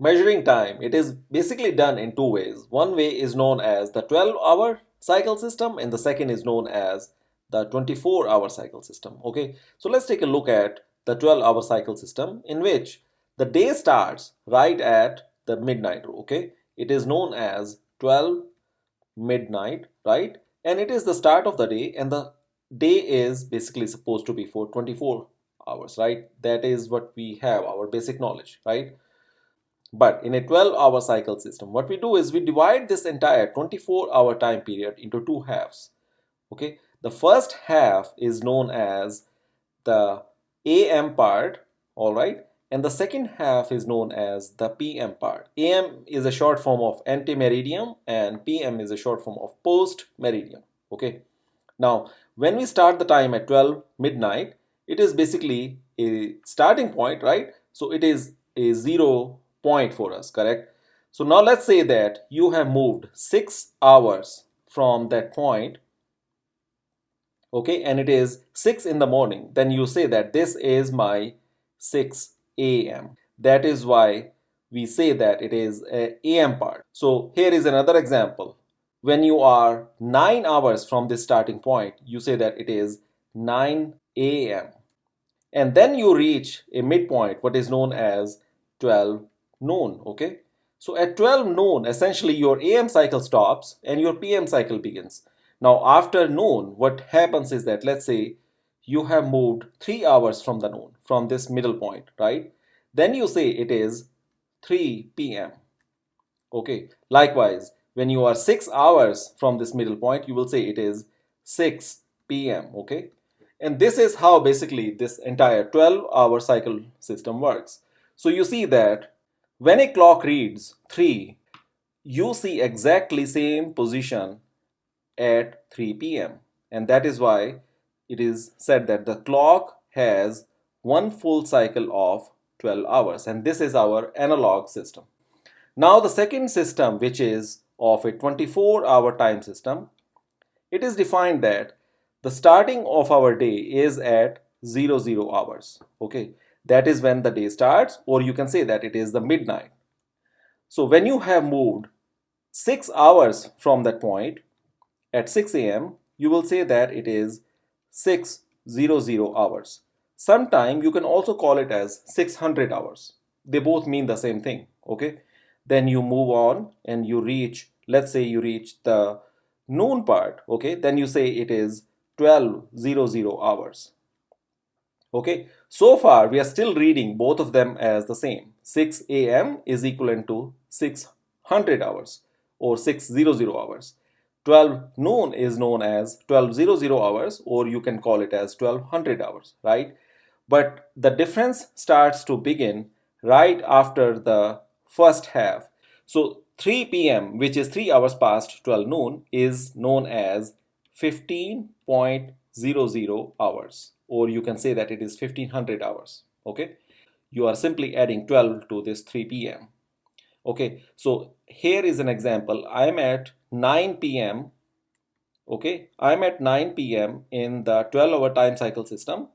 measuring time, it is basically done in two ways. One way is known as the 12-hour cycle system, and the second is known as the 24-hour cycle system. Okay, so let's take a look at the 12-hour cycle system, in which the day starts right at the midnight. Okay, it is known as 12 midnight, right? And it is the start of the day, and the day is basically supposed to be for 24 hours, right? That is what we have, our basic knowledge, right? But in a 12-hour cycle system, what we do is we divide this entire 24-hour time period into two halves. Okay, the first half is known as the AM part, all right, and the second half is known as the PM part. AM is a short form of ante-meridiem and PM is a short form of post-meridiem. Okay, now when we start the time at 12 midnight, it is basically a starting point, right? So it is a 0 point for us, correct? So now let's say that you have moved 6 hours from that point, okay, and it is 6 in the morning. Then you say that this is my 6 a.m. That is why we say that it is a AM part. So here is another example. When you are 9 hours from this starting point, you say that it is 9 a.m. And then you reach a midpoint, what is known as 12 noon. Okay, so at 12 noon, essentially your AM cycle stops and your PM cycle begins. Now after noon, what happens is that, let's say you have moved 3 hours from the noon, from this middle point, right? Then you say it is 3 p.m. Okay, likewise, when you are 6 hours from this middle point, you will say it is 6 p.m. Okay, and this is how basically this entire 12-hour cycle system works. So you see that when a clock reads 3, you see exactly same position at 3 p.m. And that is why it is said that the clock has one full cycle of 12 hours. And this is our analog system. Now the second system, which is of a 24-hour time system, it is defined that the starting of our day is at 00 hours. Okay, that is when the day starts, or you can say that it is the midnight. So when you have moved 6 hours from that point at 6 a.m., you will say that it is 600 hours. Sometime you can also call it as 600 hours. They both mean the same thing. Okay, then you move on and you reach, let's say you reach the noon part. Okay, then you say it is 1200 hours. Okay, so far we are still reading both of them as the same. 6 a.m. is equivalent to 600 hours or 600 hours. 12 noon is known as 1200 hours, or you can call it as 1200 hours, right? But the difference starts to begin right after the first half. So 3 p.m., which is 3 hours past 12 noon, is known as 15.00 hours, or you can say that it is 1500 hours. Okay, you are simply adding 12 to this 3 p.m. Okay, so here is an example. I am at 9 p.m. Okay, I am at 9 p.m. in the 12-hour time cycle system,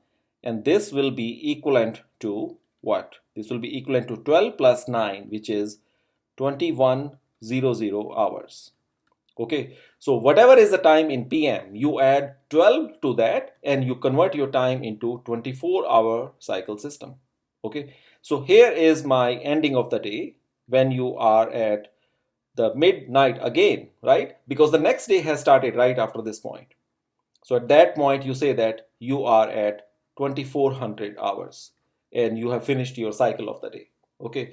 and this will be equivalent to what? This will be equivalent to 12 plus 9, which is 2100 hours. Okay, so whatever is the time in PM, you add 12 to that and you convert your time into 24-hour cycle system. Okay, so here is my ending of the day when you are at the midnight again, right? Because the next day has started right after this point. So at that point, you say that you are at 2400 hours and you have finished your cycle of the day. Okay,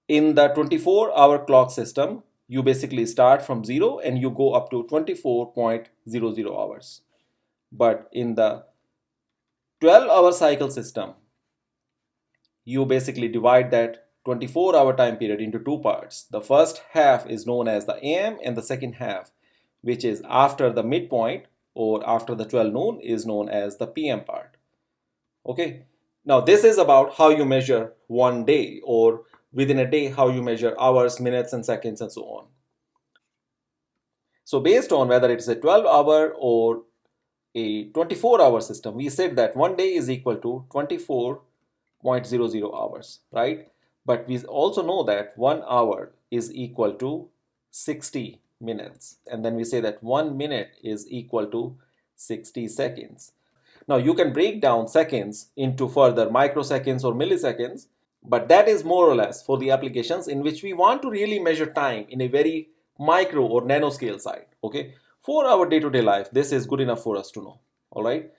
in the 24-hour clock system, you basically start from 0 and you go up to 24.00 hours. But in the 12-hour cycle system, you basically divide that 24-hour time period into two parts. The first half is known as the AM, and the second half, which is after the midpoint or after the 12 noon, is known as the PM part. Okay, now this is about how you measure one day, or within a day, how you measure hours, minutes, and seconds, and so on. So based on whether it's a 12-hour or a 24-hour system, we said that one day is equal to 24.00 hours, right? But we also know that 1 hour is equal to 60 minutes. And then we say that 1 minute is equal to 60 seconds. Now you can break down seconds into further microseconds or milliseconds, but that is more or less for the applications in which we want to really measure time in a very micro or nanoscale side. Okay, for our day-to-day life, this is good enough for us to know. All right.